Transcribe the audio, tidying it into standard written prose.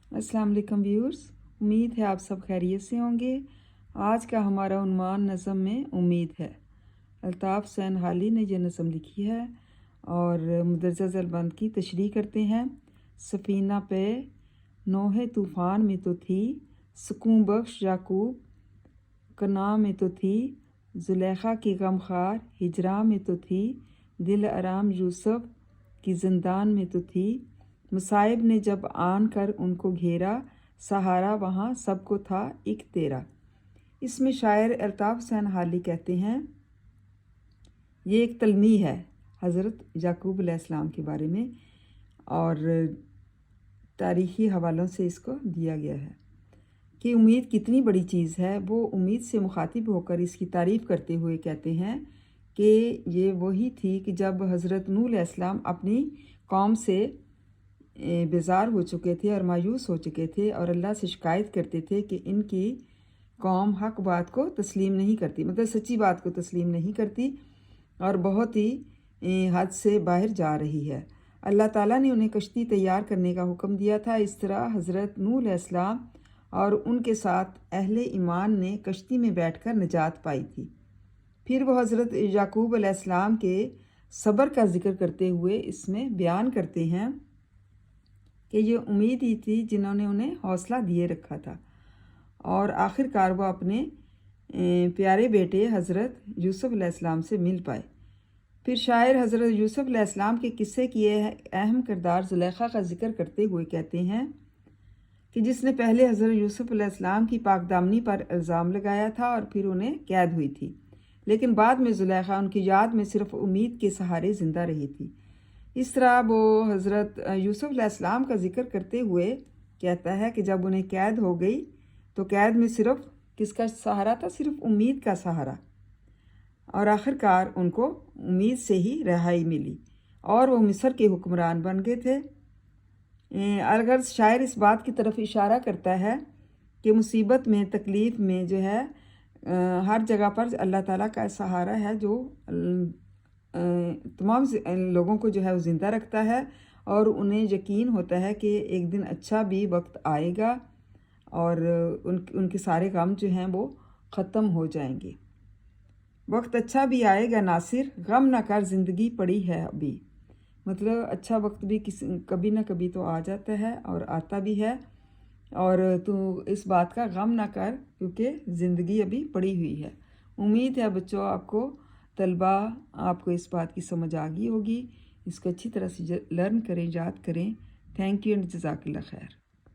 अस्सलाम वालेकुम व्यूअर्स, उम्मीद है आप सब खैरियत से होंगे। आज का हमारा उन्वान नज़म में उम्मीद है। अल्ताफ़ हुसैन हाली ने यह नज़म लिखी है और मुदर्रजा ज़ेलबंद की तशरीह करते हैं। सफ़ीना पे नोहे तूफ़ान में तो थी, सुकून बख्श याकूब कना में तो थी, ज़ुलेखा की गमखार हिजरा में तो थी, दिल आराम यूसुफ की ज़िंदान में तो थी। मुसाइब ने जब आन कर उनको घेरा, सहारा वहाँ सबको था एक तेरा। इसमें शायर अल्ताफ़ हुसैन हाली कहते हैं, ये एक तलमी है हज़रत याकूब अलैहिस्सलाम के बारे में और तारीख़ी हवालों से इसको दिया गया है कि उम्मीद कितनी बड़ी चीज़ है। वो उम्मीद से मुखातिब होकर इसकी तारीफ़ करते हुए कहते हैं कि ये वही थी कि जब हज़रत नूह अलैहिस्सलाम अपनी कौम से बेजार हो चुके थे और मायूस हो चुके थे और अल्लाह से शिकायत करते थे कि इनकी कौम हक बात को तस्लीम नहीं करती, मतलब सच्ची बात को तस्लीम नहीं करती और बहुत ही हद से बाहर जा रही है। अल्लाह ताला ने उन्हें कश्ती तैयार करने का हुक्म दिया था। इस तरह हज़रत नूह अलैहिस्सलाम और उनके साथ अहले ईमान ने कश्ती में बैठकर निजात पाई थी। फिर वो हज़रत याकूब अलैहिस्सलाम के सब्र का ज़िक्र करते हुए इसमें बयान करते हैं कि ये उम्मीद ही थी जिन्होंने उन्हें हौसला दिए रखा था और आखिरकार वो अपने प्यारे बेटे हज़रत यूसुफ अलैहिस्सलाम से मिल पाए। फिर शायर हज़रत यूसुफ अलैहिस्सलाम के किस्से की अहम किरदार ज़ुलेखा का ज़िक्र करते हुए कहते हैं कि जिसने पहले हज़रत यूसुफ अलैहिस्सलाम की पाकदामनी पर इल्ज़ाम लगाया था और फिर उन्हें कैद हुई थी, लेकिन बाद में ज़ुलेखा उनकी याद में सिर्फ उम्मीद के सहारे ज़िंदा रही थी। इस तरह वो हज़रत यूसुफ अलैहिस्सलाम का ज़िक्र करते हुए कहता है कि जब उन्हें कैद हो गई तो कैद में सिर्फ किसका सहारा था? सिर्फ उम्मीद का सहारा, और आखिरकार उनको उम्मीद से ही रिहाई मिली और वो मिस्र के हुक्मरान बन गए थे। अगर शायर इस बात की तरफ इशारा करता है कि मुसीबत में, तकलीफ़ में जो है हर जगह पर अल्लाह ताला का सहारा है जो तमाम लोगों को जो है वो ज़िंदा रखता है और उन्हें यकीन होता है कि एक दिन अच्छा भी वक्त आएगा और उनके सारे काम जो हैं वो ख़त्म हो जाएंगे। वक्त अच्छा भी आएगा नासिर, गम ना कर ज़िंदगी पड़ी है अभी। मतलब अच्छा वक्त भी कभी ना कभी तो आ जाता है और आता भी है, और तू इस बात का गम ना कर क्योंकि ज़िंदगी अभी पड़ी हुई है। उम्मीद है बच्चों आपको तलबा आपको इस बात की समझ आ गई होगी। इसको अच्छी तरह से लर्न करें, याद करें। थैंक यू एंड जज़ाकल्लाह खैर।